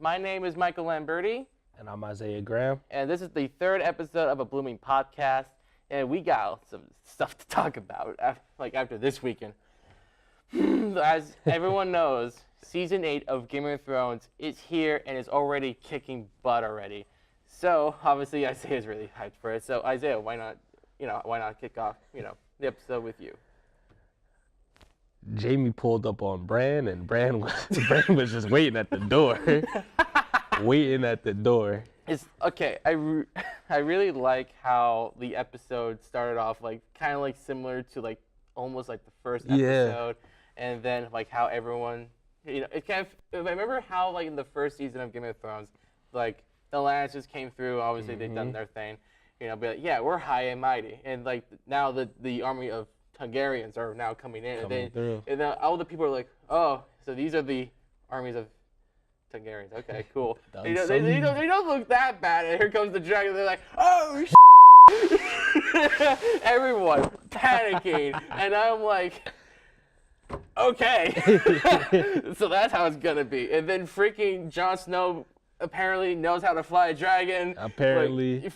My name is Michael Lamberti. And I'm Isaiah Graham. And this is the third episode of A Blooming Podcast. And we got some stuff to talk about, after this weekend. As everyone knows, Season 8 of Game of Thrones is here and is already kicking butt already. So, obviously, Isaiah's really hyped for it. So, Isaiah, why not kick off, the episode with you? Jamie pulled up on Bran, and Bran was just waiting at the door. It's okay. I really like how the episode started off kind of similar to almost the first episode, and then how everyone, it kind of. I remember how in the first season of Game of Thrones, the Lannisters came through. Obviously, they've done their thing, but we're high and mighty, and now the army of Targaryens are now coming in, and then all the people are like, oh, so these are the armies of Targaryens. Okay, cool. They don't look that bad. And here comes the dragon. They're like, oh, everyone panicking, and I'm like, okay, so that's how it's gonna be. And then freaking Jon Snow apparently knows how to fly a dragon. Apparently,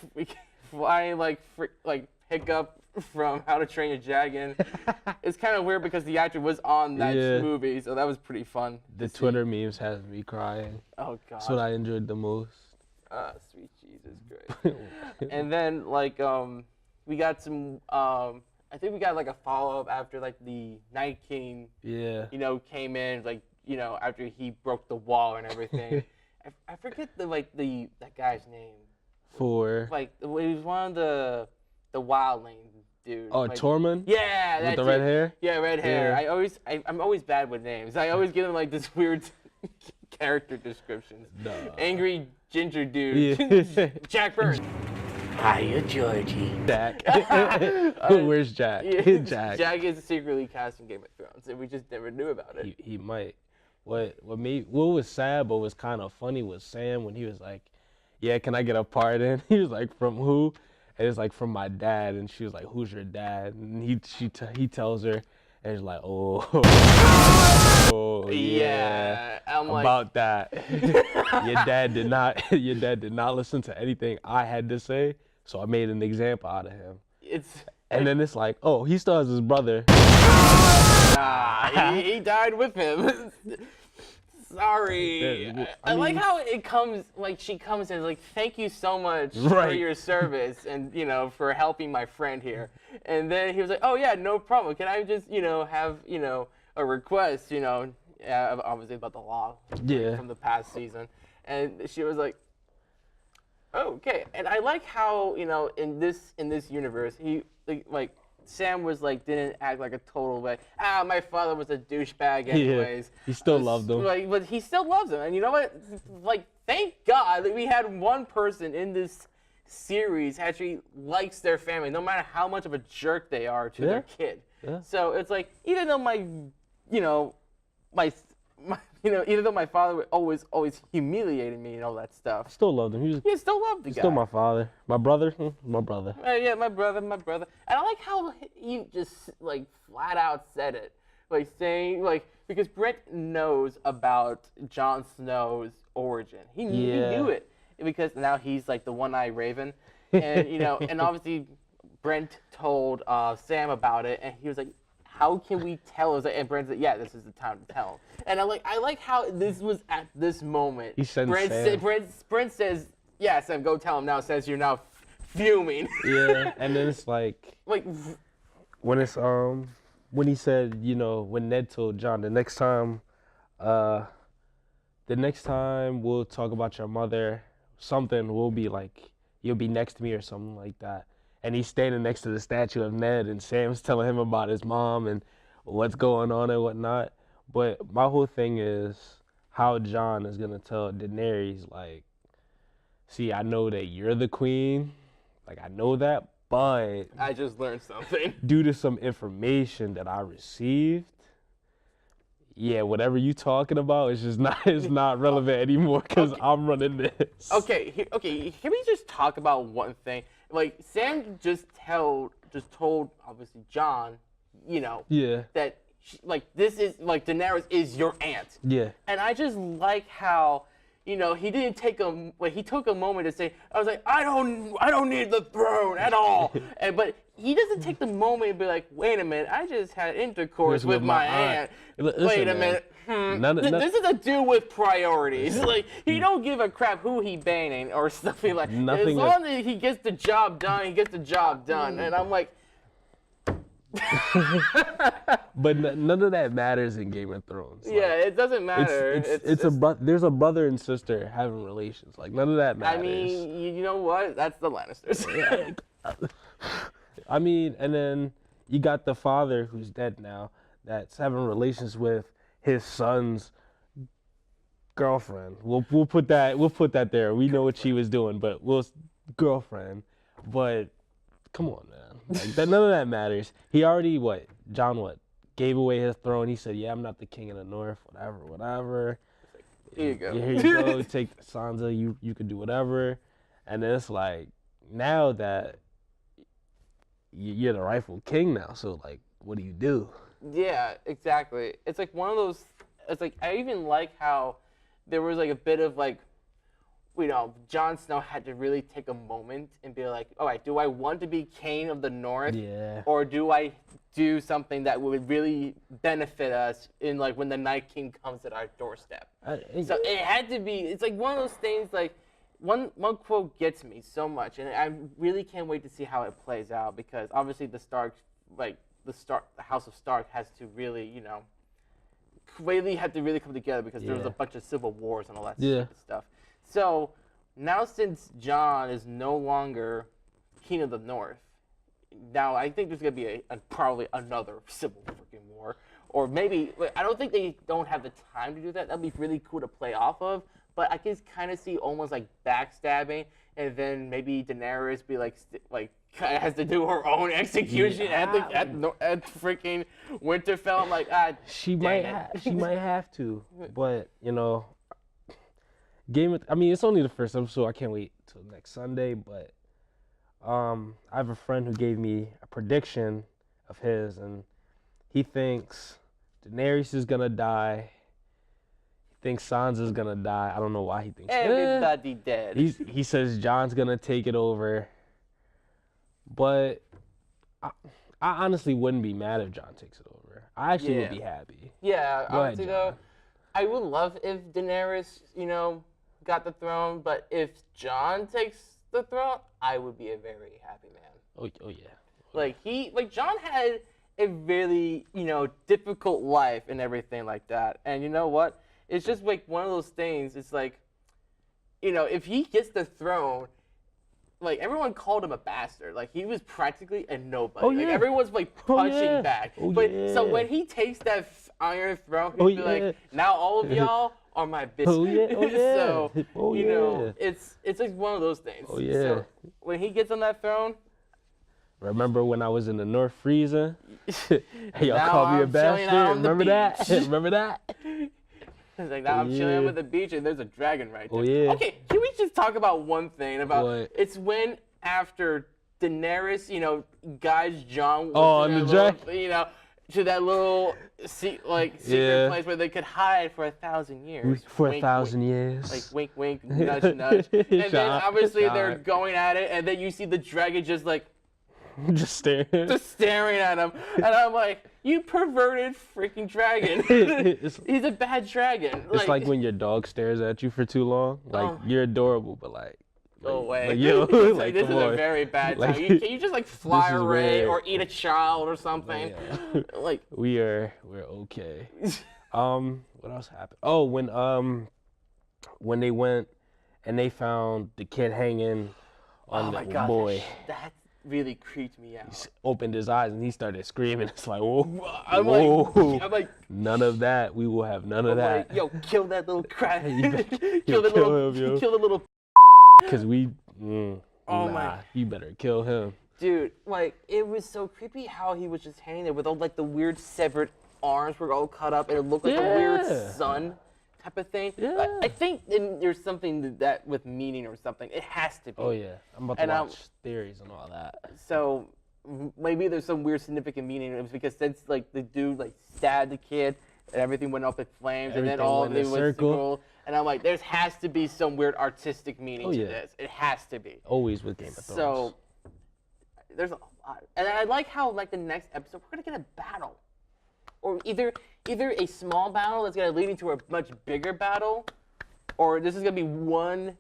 flying Hiccup from How to Train Your Dragon. It's kind of weird because the actor was on that movie, so that was pretty fun. The Twitter memes has me crying. Oh god. That's what I enjoyed the most. Sweet Jesus Christ. And then we got some I think we got a follow-up after the Night King came in after he broke the wall and everything. I forget that guy's name. He was one of the wildling dude. Oh, Tormund? Yeah, with the red hair? Yeah, red hair. I'm always bad with names. I always give them this weird character descriptions. No. Angry ginger dude. Jack Burns. Hiya, Georgie. Jack. Where's Jack? Jack is secretly cast in Game of Thrones, and we just never knew about it. He might. What was sad but was kind of funny was Sam when he was like, yeah, can I get a pardon? He was like, from who? And it's from my dad, and she was like, who's your dad? And he tells her, and he's like, oh yeah, I'm about that. Your dad did not listen to anything I had to say, so I made an example out of him. And then it's like, oh, he still has his brother. He died with him. Sorry. I like how it comes, she comes in, thank you so much for your service and, for helping my friend here. And then he was like, oh, yeah, no problem. Can I just, have, a request, obviously about the law from the past season. And she was like, oh, okay. And I like how, in this universe, he, Sam was didn't act like a total my father was a douchebag anyways. He still loved him. But he still loves him. And you know what? Thank God that we had one person in this series actually likes their family, no matter how much of a jerk they are to their kid. Yeah. So it's even though even though my father always humiliated me and all that stuff. Still loved him. He still loved the guy. Still my father. My brother. My brother. Yeah, my brother. And I like how he just flat out said it. Saying because Brent knows about Jon Snow's origin. He knew it because now he's the one-eyed raven. And and obviously Brent told Sam about it, and he was like, how can we tell? And Brent's like, yeah, this is the time to tell. And I like how this was at this moment. He said Brent says, yeah, Sam, go tell him now. Says you're now fuming. Yeah, and then it's when it's when he said, when Ned told Jon, the next time we'll talk about your mother, something will be you'll be next to me or something like that. And he's standing next to the statue of Ned, and Sam's telling him about his mom and what's going on and whatnot. But my whole thing is how Jon is going to tell Daenerys, see, I know that you're the queen. I know that, but I just learned something. Due to some information that I received, whatever you talking about is just not relevant anymore because I'm running this. Okay, can we just talk about one thing? Sam just told obviously Jon, that this is Daenerys is your aunt. Yeah. And I just like how, he didn't take he took a moment to say, I was like, I don't need the throne at all. But he doesn't take the moment and be like, wait a minute, I just had intercourse with my aunt. Wait a minute. This is a dude with priorities. Like, he don't give a crap who he banging or something like. As long as he gets the job done, he gets the job done. And I'm like. But none of that matters in Game of Thrones. Yeah, it doesn't matter. There's a brother and sister having relations. Like, none of that matters. I mean, you know what? That's the Lannisters. I mean, and then you got the father who's dead now that's having relations with his son's girlfriend. We'll put that there. We know what she was doing, but girlfriend. But come on, man. Like, none of that matters. He already John gave away his throne. He said, "Yeah, I'm not the king of the North. Whatever. Here you go. Here you go. Take Sansa. You can do whatever." And then it's like, now that you're the rightful king now, so like, what do you do? Yeah, exactly. It's like one of those. It's like I even like how there was like a bit of like, Jon Snow had to really take a moment and be like, all right, do I want to be king of the North? Yeah. Or do I do something that would really benefit us in like when the Night King comes at our doorstep? So it had to be. It's like one of those things like. One quote gets me so much, and I really can't wait to see how it plays out because obviously the House of Stark has to really, had to really come together because there was a bunch of civil wars and all that stupid stuff. So now since Jon is no longer king of the North, now I think there's gonna be probably another civil freaking war, or maybe I don't think they don't have the time to do that. That'd be really cool to play off of. But I can kind of see almost like backstabbing, and then maybe Daenerys be like kind of has to do her own execution at freaking Winterfell. I'm like, she might have to, but I mean, it's only the first episode. I can't wait till next Sunday. But I have a friend who gave me a prediction of his, and he thinks Daenerys is gonna die. Thinks Sansa's gonna die. I don't know why he thinks everybody dead. He says Jon's gonna take it over, but I honestly wouldn't be mad if Jon takes it over. I actually would be happy. Yeah, honestly though, I would love if Daenerys, got the throne, but if Jon takes the throne, I would be a very happy man. Oh yeah. Like Jon had a really difficult life and everything like that, and you know what? It's just like one of those things. It's like, if he gets the throne, like everyone called him a bastard. Like he was practically a nobody. Oh, yeah. Like everyone's like punching back. So when he takes that Iron Throne, he'll be like, now all of y'all are my bitch. So it's like one of those things. Oh yeah. So when he gets on that throne. Remember when I was in the North freezer? Y'all called me a bastard. Remember that? Remember that? It's like, now I'm chilling with the beach and there's a dragon right there. Oh, yeah. Okay, can we just talk about one thing? It's when after Daenerys, guides Jon to that little secret place where they could hide for 1,000 years. For 1,000 years. Like wink, wink, nudge, nudge. And then obviously they're going at it, and then you see the dragon just like just staring at him, and I'm like, you perverted freaking dragon. He's a bad dragon. It's like when your dog stares at you for too long. Like you're adorable, but go away. Like, this is a very bad time. Can you just fly away or eat a child or something? Yeah. We're okay. What else happened? Oh, when they went and they found the kid hanging on the boy. That really creeped me out. He opened his eyes and he started screaming. It's like, whoa. I'm like, none of that. We will have none of that. Like, yo, kill that little crap. kill the little. Because you better kill him. Dude, it was so creepy how he was just hanging there with all the weird severed arms were all cut up and it looked like a weird sun type of thing. Yeah. I think there's something that with meaning or something. It has to be. Oh yeah, I'm about to watch theories and all that. So maybe there's some weird significant meaning. It was because since the dude stabbed the kid and everything went up in flames, and then all of it was circle, And I'm like, there has to be some weird artistic meaning to yeah. this. It has to be. Always with Game of Thrones. So there's a lot, and I like how like the next episode we're gonna get a battle, or either a small battle that's gonna lead into a much bigger battle, or this is gonna be one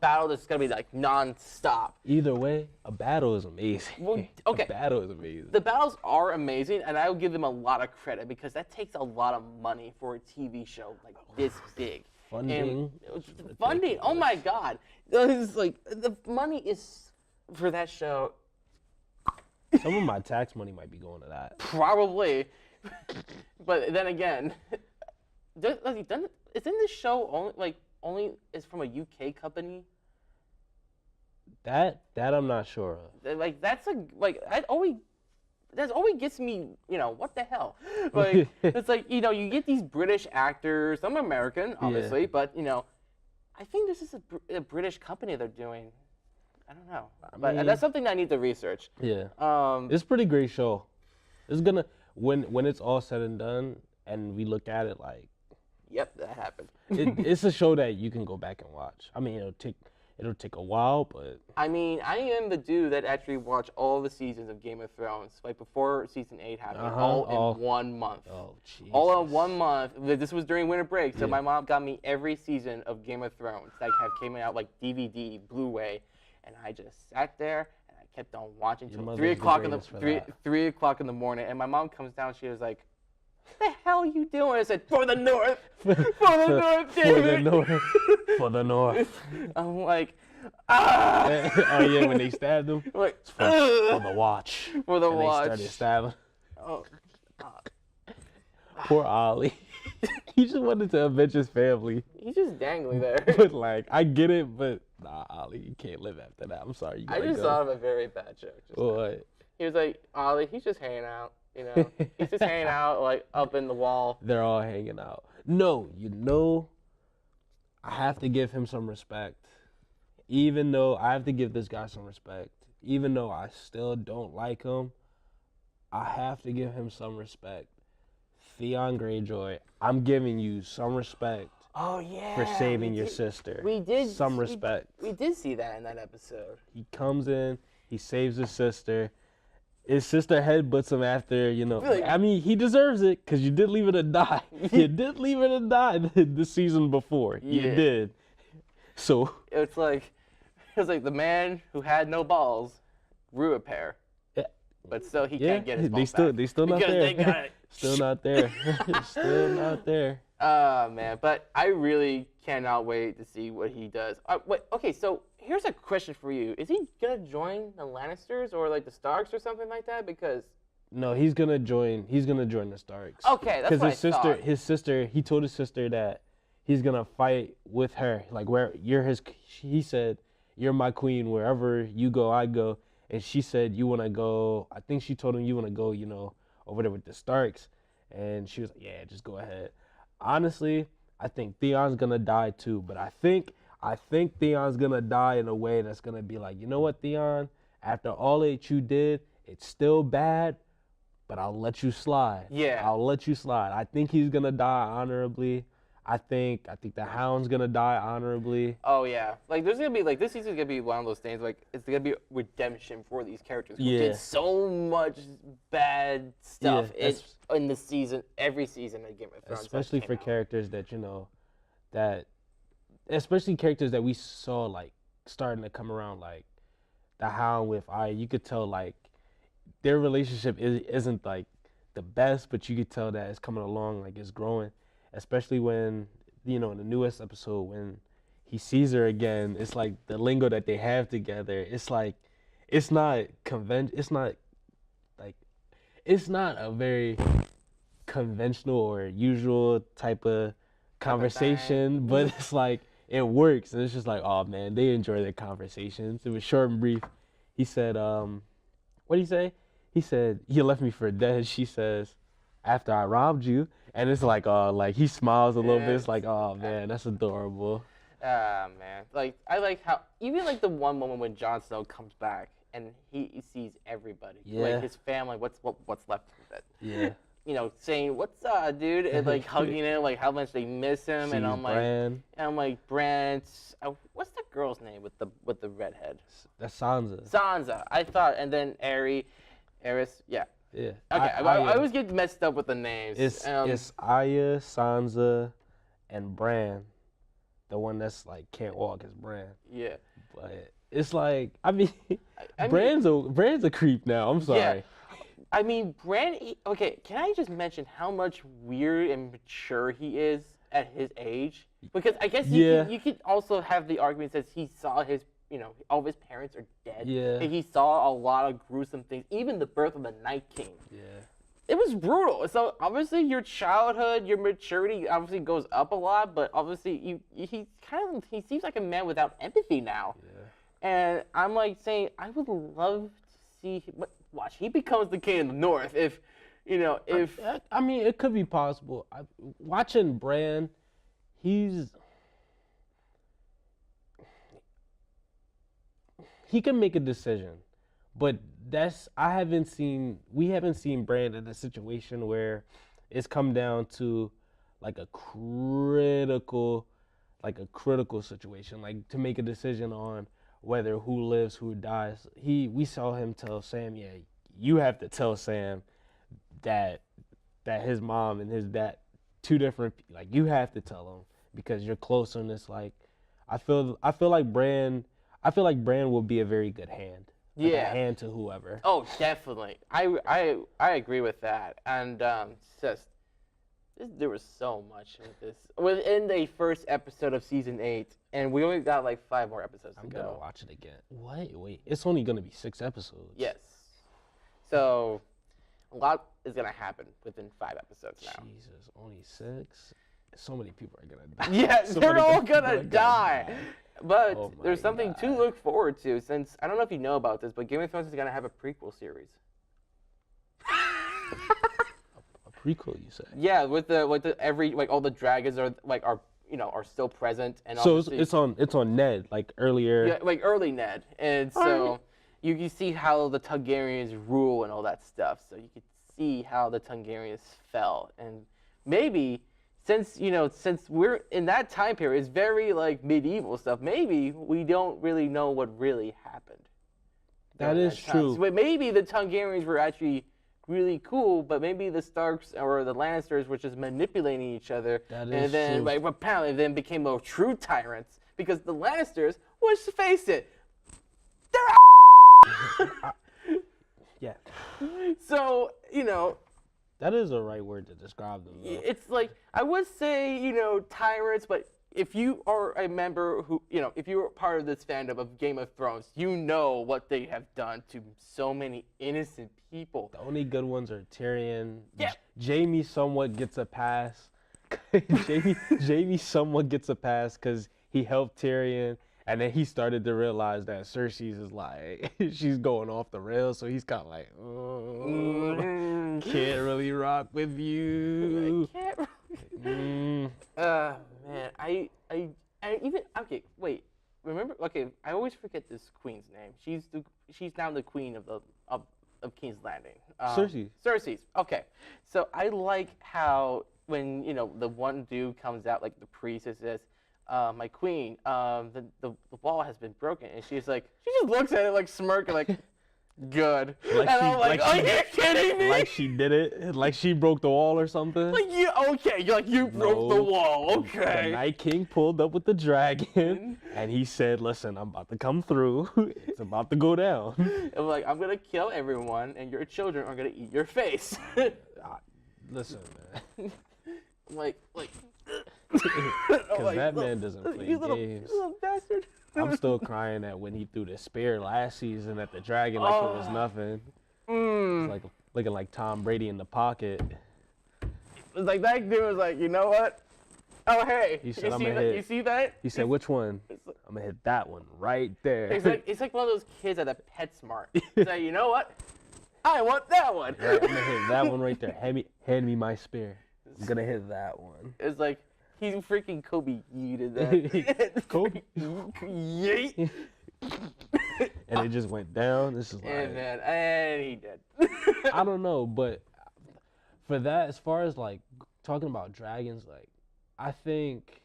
battle that's gonna be like non-stop. Either way, a battle is amazing. Well, okay. A battle is amazing. The battles are amazing, and I will give them a lot of credit because that takes a lot of money for a TV show like this big. Funding. And funding. Oh my God! It's like the money is for that show. Some of my tax money might be going to that. Probably, but then again, isn't this show only is from a UK company? That I'm not sure of. Like that always gets me, what the hell? Like it's like, you get these British actors, some American, obviously, but I think this is a British company they're doing. I don't know, but that's something I need to research. Yeah. It's a pretty great show. It's gonna when it's all said and done, and we look at it like. Yep, that happened. It's a show that you can go back and watch. I mean, it'll take a while, but. I mean, I am the dude that actually watched all the seasons of Game of Thrones, like before season 8 happened, all in 1 month. Oh, jeez. All in 1 month. This was during winter break, so my mom got me every season of Game of Thrones that came out like DVD, Blu-ray, and I just sat there and I kept on watching until 3 o'clock in the 3 o'clock in the morning. And my mom comes down, she was like, "What the hell are you doing?" I said, "For the North, for the North, David." For the North. I'm like, ah. Oh yeah, when they stabbed him. Like, for the watch. For the and watch. They started stabbing. Oh. Poor Ollie. He just wanted to avenge his family. He's just dangling there. But like, I get it, but nah, Ollie, you can't live after that. I'm sorry. You I just thought of a very bad joke. What? He was like, Ollie, he's just hanging out. He's just hanging out like up in the wall. They're all hanging out. No, I have to give him some respect. Even though I have to give this guy some respect. Even though I still don't like him, I have to give him some respect. Theon Greyjoy, I'm giving you some respect. Oh yeah. For saving your sister. We did some respect. We did see that in that episode. He comes in, he saves his sister. His sister headbutts him after, Really? I mean, he deserves it because you did leave her to die. You did leave her to die the season before. Yeah. You did. So. It's like the man who had no balls grew a pair. Yeah. But still, he can't get his balls back. They still not because there. They got it. Still not there. Still not there. Man, but I really cannot wait to see what he does. Okay, so here's a question for you: is he gonna join the Lannisters or like the Starks or something like that? Because no, he's gonna join the Starks. Okay, that's what I thought. His sister, he told his sister that he's gonna fight with her. Like he said, "You're my queen. Wherever you go, I go." And she said, "You wanna go?" I think she told him, "You wanna go, over there with the Starks." And she was like, "Yeah, just go ahead." Honestly, I think Theon's gonna die too, but I think Theon's gonna die in a way that's gonna be like, you know what, Theon? After all that you did, it's still bad, but I'll let you slide. Yeah. I'll let you slide. I think he's gonna die honorably. I think the Hound's gonna die honorably. Oh yeah, like there's gonna be like this season's gonna be one of those things like it's gonna be redemption for these characters who did so much bad stuff in the season, every season of Game of Thrones. Especially for characters that especially characters that we saw like starting to come around, like the Hound with Arya. You could tell like their relationship isn't like the best, but you could tell that it's coming along, like it's growing. Especially when, in the newest episode, when he sees her again, it's like the lingo that they have together. It's like, it's not a very conventional or usual type of conversation, but it's like, it works. And it's just like, oh man, they enjoy their conversations. It was short and brief. He said, what did he say? He said, "You left me for dead." She says, "After I robbed you." And it's like, like he smiles a little bit. It's like, oh man, that's adorable. Man, like I like how even like the one moment when Jon Snow comes back and he sees everybody, like his family, what's left of it. Yeah. saying what's up, dude, and like hugging him, like how much they miss him, and I'm like, Brent, what's the girl's name with the redhead? That's Sansa. Sansa. I thought, and then Aerys, yeah. Yeah. Okay, I always get messed up with the names. It's Arya, Sansa, and Bran. The one that's like can't walk is Bran. Yeah. But it's like Bran's a creep now. I'm sorry. Yeah. I mean, Bran. Okay, can I just mention how much weird and mature he is at his age? Because I guess you could also have the argument that he saw his, all of his parents are dead. Yeah. And he saw a lot of gruesome things, even the birth of the Night King. Yeah. It was brutal. So obviously your childhood, your maturity obviously goes up a lot, but obviously he seems like a man without empathy now. Yeah. And I'm like saying I would love to see watch, he becomes the king of the North if I mean, it could be possible. Watching Bran, he can make a decision, but we haven't seen Bran in a situation where it's come down to like a critical situation, like to make a decision on whether who lives, who dies. We saw him tell Sam, yeah, you have to tell Sam that his mom and his dad, two different, like you have to tell him because you're close on this. Like, I feel like Bran will be a very good hand. Like a hand to whoever. Oh, definitely. I agree with that. And there was so much with this within the first episode of season 8, and we only got like 5 more episodes to go. I'm gonna watch it again. Wait, it's only gonna be 6 episodes. Yes. So a lot is gonna happen within 5 episodes now. Jesus, only 6? So many people are gonna die. Yeah, they're all gonna die. But there's something to look forward to, since I don't know if you know about this, but Game of Thrones is gonna have a prequel series. Prequel, you say? Yeah, with all the dragons are still present, and so it's on Ned, like earlier. Yeah, like early Ned, and so you can see how the Targaryens rule and all that stuff. So you could see how the Targaryens fell, and maybe since we're in that time period, it's very like medieval stuff. Maybe we don't really know what really happened. That is true. But maybe the Targaryens were actually really cool, but maybe the Starks or the Lannisters were just manipulating each other, and then then became true tyrants, because the Lannisters, let's face it, they're yeah. So that is a right word to describe them, though. It's like, I would say tyrants, but if you are a member if you're part of this fandom of Game of Thrones, you know what they have done to so many innocent people. The only good ones are Tyrion. Yeah. Jaime somewhat gets a pass. Jaime somewhat gets a pass because he helped Tyrion, and then he started to realize that Cersei's is like, she's going off the rails, so he's kind of like, can't really rock with you. I can't. Man, I even okay. Wait, remember? Okay, I always forget this queen's name. She's now the queen of King's Landing. Cersei's. Okay, so I like how when the one dude comes out, like the priest, and says, "My queen, the wall has been broken," and she just looks at it like smirking, like. Good. I'm like, are you kidding me? Like she did it? Like she broke the wall or something? Like, you broke the wall, okay. The Night King pulled up with the dragon, and he said, listen, I'm about to come through. It's about to go down. I'm like, I'm going to kill everyone, and your children are going to eat your face. Listen, man. Like. Because that man doesn't play games. You little bastard. I'm still crying at when he threw the spear last season at the dragon like it was nothing. It's like looking like Tom Brady in the pocket. It's like that dude was like, you know what? Oh hey, he said, you see that? He said, which one? I'm gonna hit that one right there. It's like one of those kids at a PetSmart. He's like, you know what? I want that one. Right, I'm gonna hit that one right there. Hand me my spear. I'm gonna hit that one. It's like. He freaking Kobe yeeted that. Kobe? Yeet. And it just went down. This is like... And he did. I don't know, but for that, as far as like talking about dragons, like I think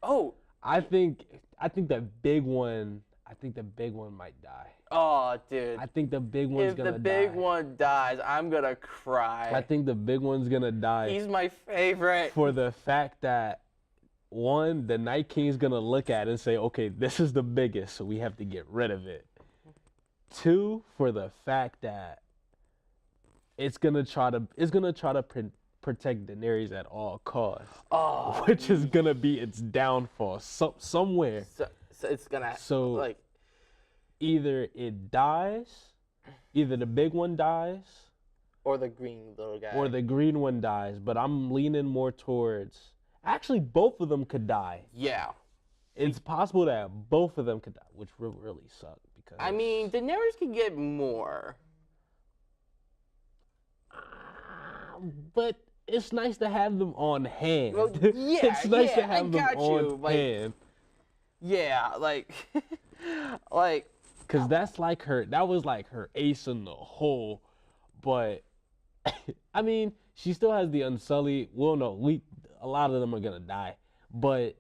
Oh, I think the big one. I think the big one might die. oh, dude. I think the big one's If gonna the big die. one dies, I'm gonna cry. I think the big one's gonna die He's my favorite. for the fact that one, the Night King's gonna look at it and say, "Okay, this is the biggest, so we have to get rid of it." Two, for the fact that it's gonna try to protect Daenerys at all costs, Oh, which is gonna be its downfall somewhere. so it's gonna So like either it dies, either the big one dies, or the green little guy. or the green one dies. But I'm leaning more towards actually both of them could die. Yeah. It's possible that both of them could die, which will really suck because I mean, Daenerys could get more. but it's nice to have them on hand. Well, yeah, it's nice to yeah, have I them got you. on Like, hand. Yeah, like, like. Cause that's like that was like her ace in the hole, but I mean, she still has the Unsullied. Well, no, a lot of them are gonna die, but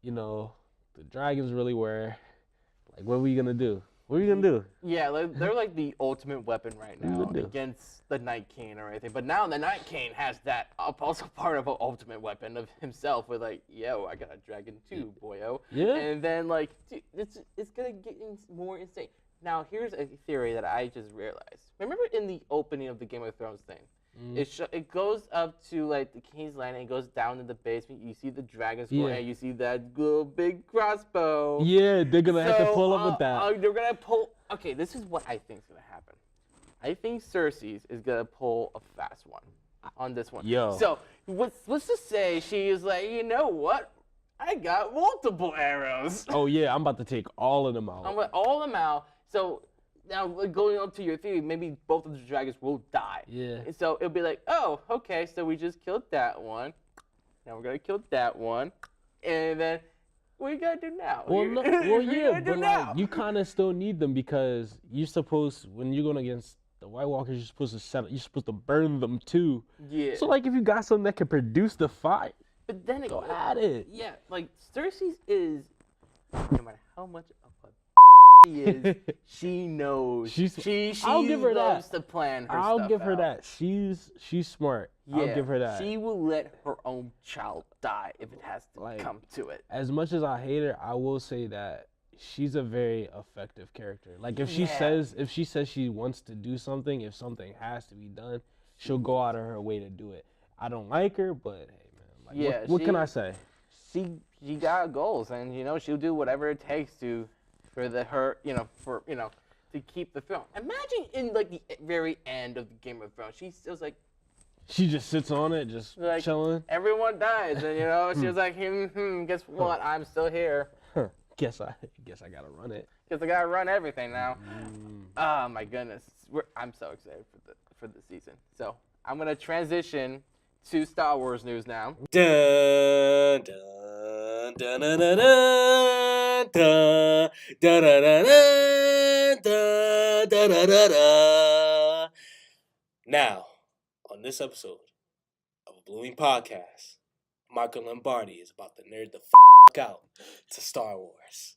you know, the dragons really were like, what are we gonna do? What are we gonna do? Yeah, they're like the ultimate weapon right What are you now gonna do? against the Night King or anything. But now the Night King has that also part of an ultimate weapon of himself with like, yo, I got a dragon too, boyo. Yeah. And then like, dude, it's gonna get more insane. Now here's a theory that I just realized. Remember in the opening of the Game of Thrones thing, it goes up to like the King's Landing, it goes down in the basement. You see the dragon skull, Yeah. and you see that little big crossbow. Yeah, they're gonna have to pull up with that. They're gonna pull. Okay, this is what I think is gonna happen. I think Cersei's is gonna pull a fast one on this one. Yo. So let's just say she is like, you know what? I got multiple arrows. Oh yeah, I'm about to take all of them out. I'm gonna all them out. So now going up to your theory, maybe both of the dragons will die. Yeah. And so it'll be like, oh, okay, so we just killed that one. Now we're gonna kill that one, and then what are you gonna do now? Well, What no, are well, you yeah, gonna do but now? like you kind of still need them because you're supposed when you're going against the White Walkers, you're supposed to you're supposed to burn them too. Yeah. So like if you got something that can produce the fire, But then go at it. Yeah, like Cersei's is no matter how much of a she is, she knows. She I'll give her loves that. to plan her I'll stuff give her out. that. She's smart. I'll give her that. She will let her own child die if it has to Like, come to it. As much as I hate her, I will say that she's a very effective character. Like if she Yeah. says she wants to do something, if something has to be done, she'll go out of her way to do it. I don't like her, but hey man, like Yeah, what can I say? She got goals, and she'll do whatever it takes to to keep the throne. Imagine in like the very end of the Game of Thrones, she's still like She just sits on it, just chilling. everyone dies, and she was like, guess what? I'm still here. Huh. Guess I gotta run it. Because I gotta run everything now. Oh my goodness, I'm so excited for the season. So I'm gonna transition to Star Wars news now. Dun dun dun dun dun dun dun dun dun dun dun dun. Now, on this episode of a Blooming Podcast, Michael Lombardi is about to nerd the out to Star Wars.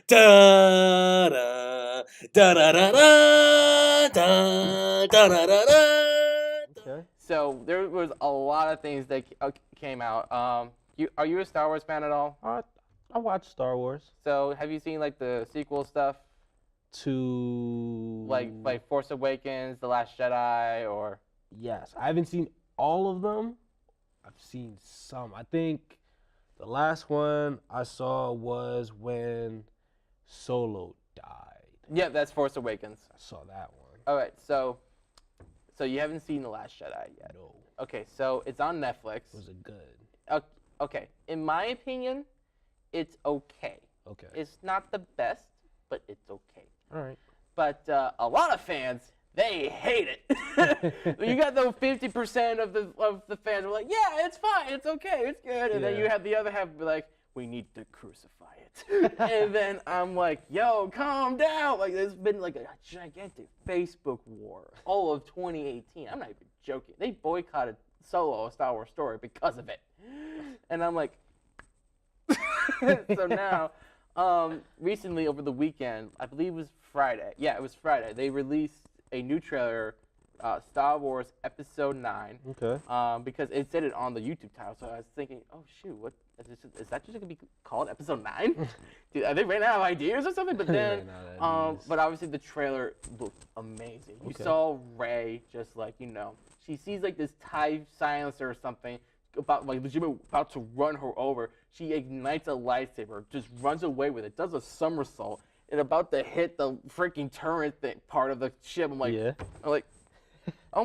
Da da da da da da da da da da. Okay. So there was a lot of things that came out. Are you a Star Wars fan at all? I watch Star Wars. So have you seen like the sequel stuff, To like Force Awakens, The Last Jedi, or? Yes, I haven't seen all of them. I've seen some. I think the last one I saw was when Solo died. Yeah, that's Force Awakens. I saw that one. All right, so you haven't seen The Last Jedi yet. No. Okay, so it's on Netflix. Was it good? Okay, in my opinion, it's okay. Okay. It's not the best, but it's okay. All right. But a lot of fans, they hate it. You got the 50% of the fans who are like, yeah, it's fine, it's okay, it's good. And then Yeah. you have the other half be like, we need to crucify it. And then I'm like, yo, calm down. Like, there's been like a gigantic Facebook war all of 2018. I'm not even joking. They boycotted Solo, a Star Wars story, because of it. And I'm like, so now, recently over the weekend, I believe it was Friday. Yeah, it was Friday. They released a new trailer, Star Wars Episode 9. Okay. Because it said it on the YouTube title, so I was thinking, oh shoot, what is that just gonna be called Episode 9? Dude, are they running out of ideas or something? But then, but obviously the trailer looked amazing. You saw Rey just like, she sees like this TIE silencer or something about to run her over. She ignites a lightsaber, just runs away with it, does a somersault, and about to hit the freaking turret part of the ship. I'm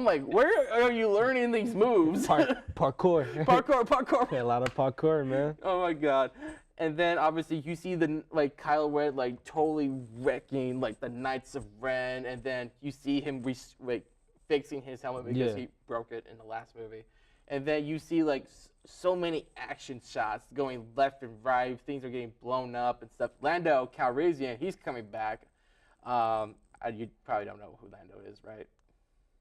like, where are you learning these moves? Parkour. Parkour. Yeah, a lot of parkour, man. Oh my god. And then obviously you see Kylo Ren totally wrecking the Knights of Ren, and then you see him fixing his helmet because he broke it in the last movie. And then you see so many action shots going left and right. Things are getting blown up and stuff. Lando Calrissian, he's coming back. You probably don't know who Lando is, right?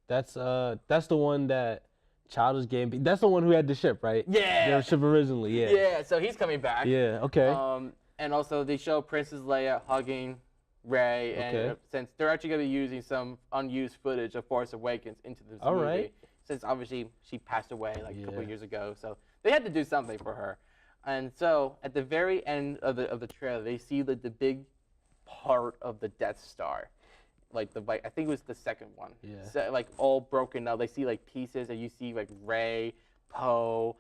That's the one that Childish Gambino. That's the one who had the ship, right? Yeah. Their ship originally, yeah. Yeah, so he's coming back. Yeah. Okay. And also they show Princess Leia hugging Rey, and since they're actually gonna be using some unused footage of Force Awakens into this movie. Right. Since obviously she passed away a couple years ago, so they had to do something for her. And so at the very end of the trailer, they see the big part of the Death Star, I think it was the second one. Yeah. So, all broken up. They see pieces, and you see Rey, Poe,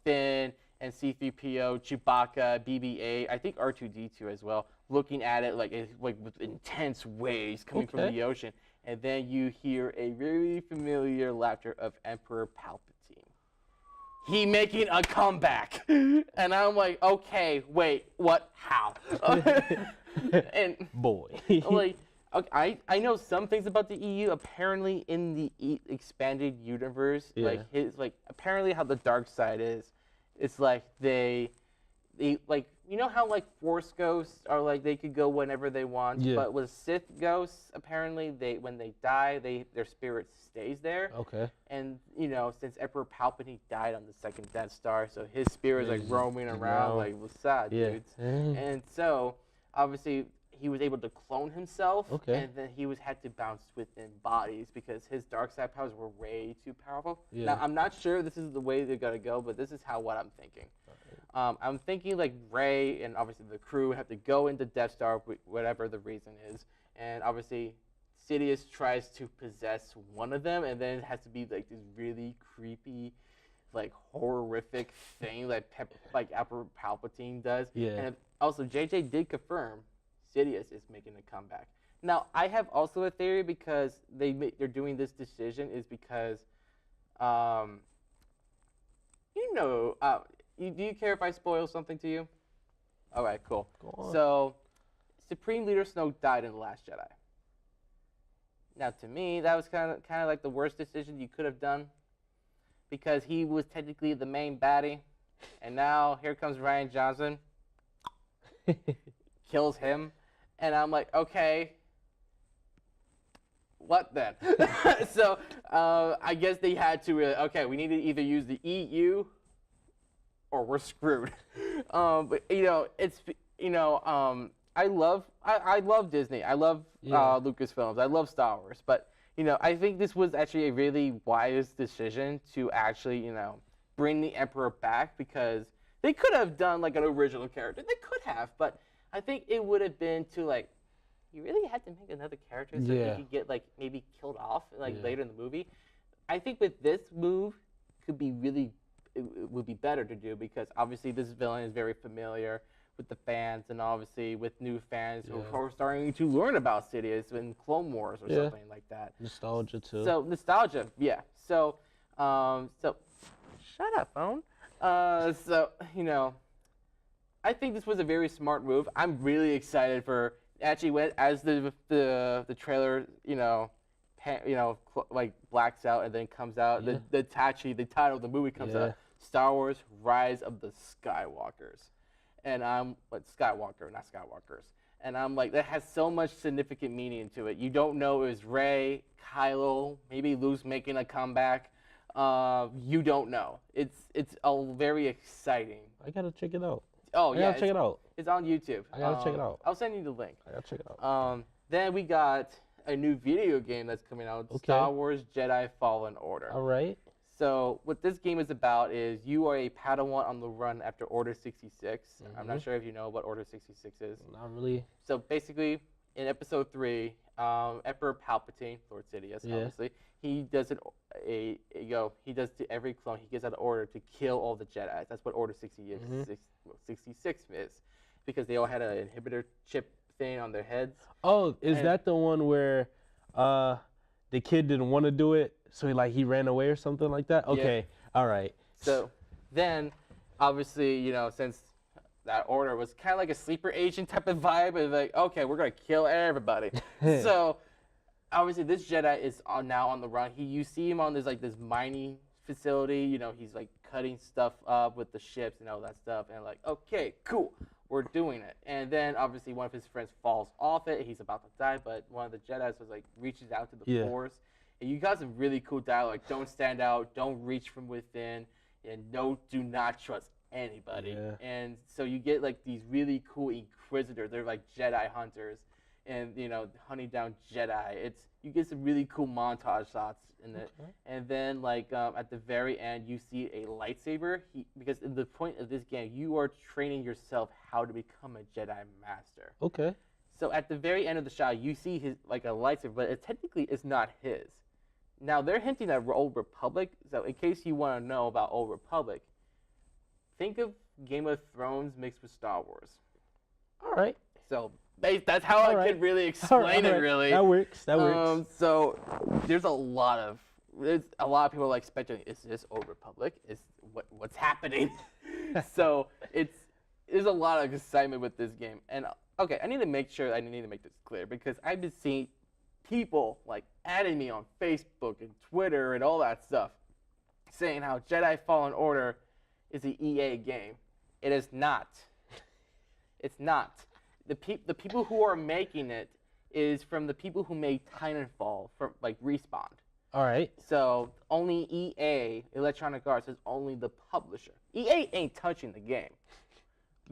Finn, and C-3PO, Chewbacca, BB-8. I think R2-D2 as well, looking at it with intense waves coming from the ocean. And then you hear a very familiar laughter of Emperor Palpatine. He making a comeback. And I'm like, okay, wait, what, how? And boy. okay, I know some things about the EU. Apparently in the expanded universe, apparently how the dark side is, it's they you know how Force ghosts are they could go whenever they want, but with Sith ghosts, apparently when they die, their spirit stays there. Okay. And since Emperor Palpatine died on the second Death Star, so his spirit is roaming around what's sad, dudes. And so obviously he was able to clone himself, and then he had to bounce within bodies because his dark side powers were way too powerful. Now I'm not sure this is the way they're gonna go, but this is what I'm thinking. I'm thinking Rey and obviously the crew have to go into Death Star, whatever the reason is, and obviously Sidious tries to possess one of them, and then it has to be this really creepy, horrific thing Emperor Palpatine does. Yeah. And also JJ did confirm Sidious is making a comeback. Now I have also a theory because they're doing this decision is because, do you care if I spoil something to you? All right, cool. Go on. So, Supreme Leader Snoke died in The Last Jedi. Now, to me, that was kind of the worst decision you could have done, because he was technically the main baddie, and now here comes Rian Johnson, kills him, and I'm like, okay, what then? So, I guess they had to really, we need to either use the EU or we're screwed. But it's I love Disney. I love Lucasfilms. I love Star Wars. But I think this was actually a really wise decision to actually bring the Emperor back, because they could have done an original character. They could have, but I think it would have been too you really had to make another character so he could get maybe killed off later in the movie. I think with this move it would be better to do, because obviously this villain is very familiar with the fans, and obviously with new fans who are starting to learn about Sidious in Clone Wars or something like that. Nostalgia too. So nostalgia, yeah. So shut up, phone. So I think this was a very smart move. I'm really excited for as the trailer blacks out and then comes out. The title of the movie comes out. Star Wars: Rise of the Skywalkers, and I'm Skywalker, not Skywalkers. And I'm like, that has so much significant meaning to it. You don't know it was Rey, Kylo, maybe Luke's making a comeback. You don't know. It's a very exciting. I gotta check it out. Oh I yeah, gotta check it out. It's on YouTube. I gotta check it out. I'll send you the link. I gotta check it out. Then we got a new video game that's coming out. Okay. Star Wars Jedi Fallen Order. All right. So what this game is about is you are a Padawan on the run after Order 66. I'm not sure if you know what Order 66 is. Not really. So basically, in Episode 3, Emperor Palpatine, Lord Sidious, obviously, he does he does to every clone. He gives out an order to kill all the Jedi. That's what Order 66 is, because they all had an inhibitor chip thing on their heads. Oh, is that the one where the kid didn't want to do it, so he ran away or something like that? Okay, yeah. All right. So then, obviously, since that order was kind of like a sleeper agent type of vibe, it's like, okay, we're gonna kill everybody. So obviously, this Jedi is now on the run. You see him on this mining facility. He's like cutting stuff up with the ships and all that stuff. And like, okay, cool, we're doing it. And then obviously one of his friends falls off it. He's about to die, but one of the Jedis was like reaches out to the Force. And you got some really cool dialogue. Don't stand out. Don't reach from within. And do not trust anybody. Yeah. And so you get like these really cool Inquisitors. They're like Jedi hunters. And hunting down Jedi. You get some really cool montage shots in it. Okay. And then at the very end, you see a lightsaber. Because in the point of this game, you are training yourself how to become a Jedi Master. Okay. So at the very end of the shot, you see his a lightsaber, but it technically is not his. Now they're hinting at Old Republic. So in case you want to know about Old Republic, think of Game of Thrones mixed with Star Wars. All right. So that's how I could really explain it. Really, that works. That works. So there's a lot of people like speculating. Is this Old Republic? Is what's happening? So there's a lot of excitement with this game. And okay, I need to make this clear because I've been seeing people like adding me on Facebook and Twitter and all that stuff, saying how Jedi Fallen Order is an EA game. It is not. It's not. The people who are making it is from the people who made Titanfall, from Respawn. All right. So only EA, Electronic Arts, is only the publisher. EA ain't touching the game.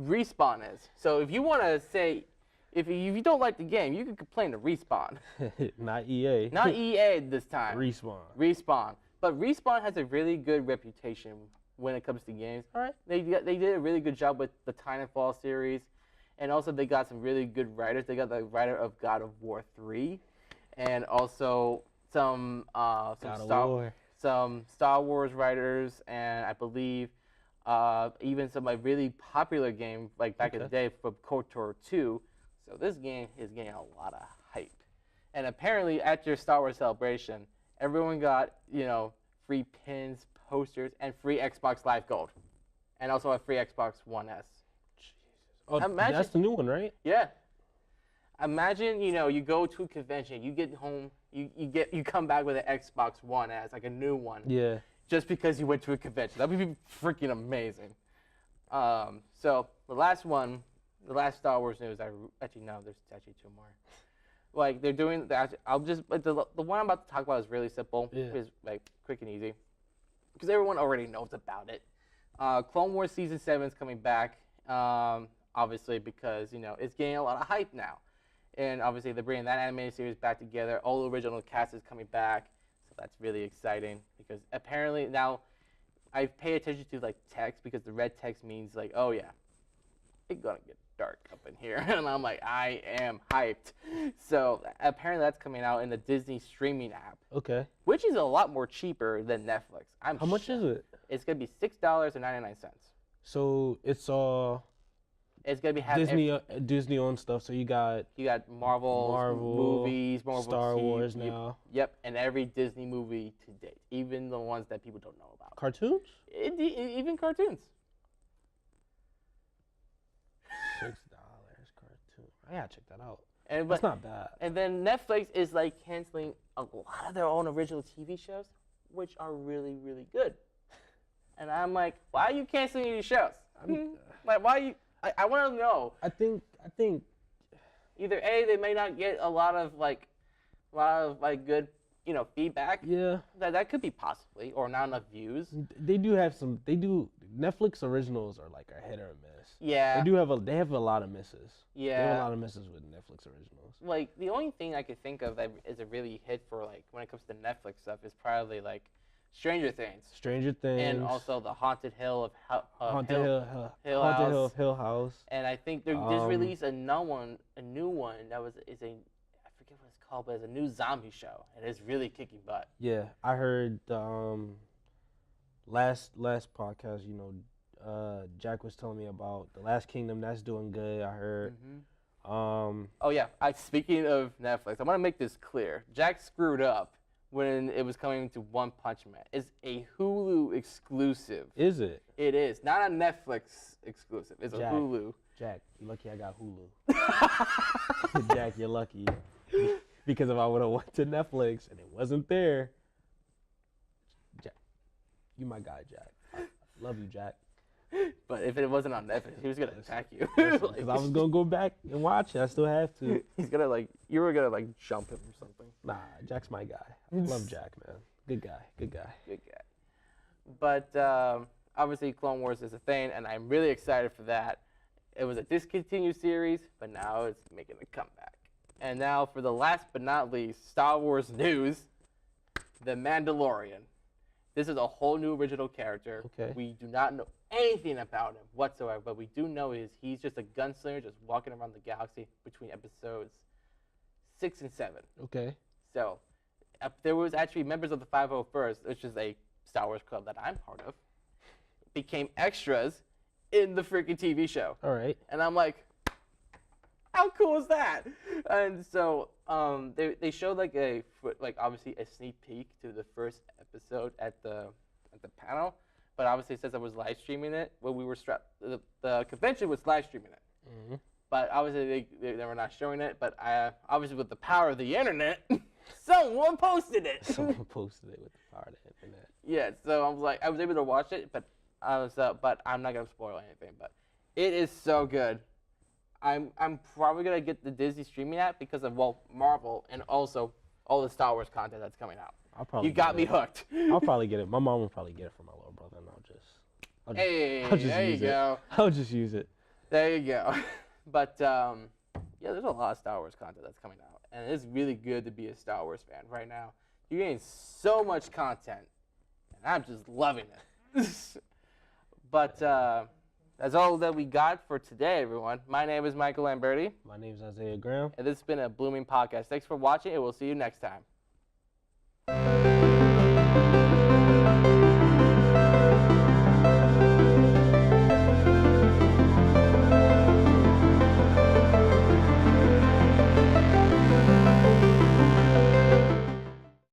Respawn is. So if you want to say, if you don't like the game, you can complain to Respawn. Not EA. Not EA this time. Respawn. But Respawn has a really good reputation when it comes to games. All right. They did a really good job with the Titanfall series. And also, they got some really good writers. They got the writer of God of War 3, and also some Star Wars writers, and I believe even some really popular game back in the day from KOTOR 2. So this game is getting a lot of hype. And apparently, at your Star Wars celebration, everyone got free pins, posters, and free Xbox Live Gold, and also a free Xbox One S. Oh, that's the new one, right? Yeah. Imagine, you go to a convention, you get home, you come back with an Xbox One S, like a new one. Yeah. Just because you went to a convention. That would be freaking amazing. So the last Star Wars news, there's actually two more. They're doing that. The one I'm about to talk about is really simple. Yeah. It's quick and easy. Because everyone already knows about it. Clone Wars Season 7 is coming back. Obviously, because it's getting a lot of hype now, and obviously they're bringing that animated series back together. All the original cast is coming back, so that's really exciting. Because apparently now, I pay attention to text, because the red text means oh yeah, it's gonna get dark up in here, and I'm like, I am hyped. So apparently that's coming out in the Disney streaming app. Okay. Which is a lot more cheaper than Netflix. How much is it? It's gonna be $6.99. So it's It's gonna be Disney-owned stuff. So you got Marvel movies, Marvel Star Wars now. Yep, and every Disney movie to date, even the ones that people don't know about. Cartoons? Even cartoons. $6 cartoon. I gotta check that out. That's not bad. And then Netflix is canceling a lot of their own original TV shows, which are really, really good. And I'm like, why are you canceling these shows? Why are you? I want to know. I think either A, they may not get a lot of good, feedback. Yeah. That could be possibly, or not enough views. They do have some. They do. Netflix originals are like a hit or a miss. Yeah. They have a lot of misses. Yeah. They have a lot of misses with Netflix originals. Like, the only thing I could think of that is a really hit for, like, when it comes to Netflix stuff is probably, like, Stranger Things. Stranger Things. And also the Haunted Hill of Hill of Hill House. And I think they just released a new one that is a, I forget what it's called, but it's a new zombie show, and it's really kicking butt. Yeah, I heard last podcast, Jack was telling me about The Last Kingdom. That's doing good. I heard. Oh yeah, speaking of Netflix, I want to make this clear. Jack screwed up when it was coming to One Punch Man. It's a Hulu exclusive. Is it? It is. Not a Netflix exclusive. It's Jack, a Hulu. Jack, you're lucky I got Hulu. Jack, you're lucky. Because if I would have went to Netflix and it wasn't there, Jack, you my guy, Jack. I love you, Jack. But if it wasn't on Netflix, he was gonna attack you. Because I was gonna go back and watch it. I still have to. He's gonna you were gonna jump him or something. Nah, Jack's my guy. I love Jack, man. Good guy. Good guy. Good guy. But obviously, Clone Wars is a thing, and I'm really excited for that. It was a discontinued series, but now it's making a comeback. And now for the last but not least, Star Wars news: The Mandalorian. This is a whole new original character. Okay. We do not know anything about him whatsoever, but we do know he's just a gunslinger just walking around the galaxy between episodes 6 and 7. Okay. So there was actually members of the 501st, which is a Star Wars club that I'm part of, became extras in the freaking TV show. All right. And I'm like, how cool is that? And so they showed obviously a sneak peek to the first episode at the panel, but obviously it says I was live streaming it. Well, we were the convention was live streaming it, Mm-hmm. but obviously they were not showing it. But obviously with the power of the internet, someone posted it. Someone posted it with the power of the internet. Yeah, so I was able to watch it, but but I'm not gonna spoil anything. But it is so good. I'm probably gonna get the Disney streaming app because of Marvel and also all the Star Wars content that's coming out. You got me hooked. I'll probably get it. My mom will probably get it for my little brother, and I'll just There you go. I'll just use it. There you go. But yeah, there's a lot of Star Wars content that's coming out, and it's really good to be a Star Wars fan right now. You're getting so much content, and I'm just loving it. But that's all that we got for today, everyone. My name is Michael Lamberti. My name is Isaiah Graham. And this has been a Blooming Podcast. Thanks for watching, and we'll see you next time.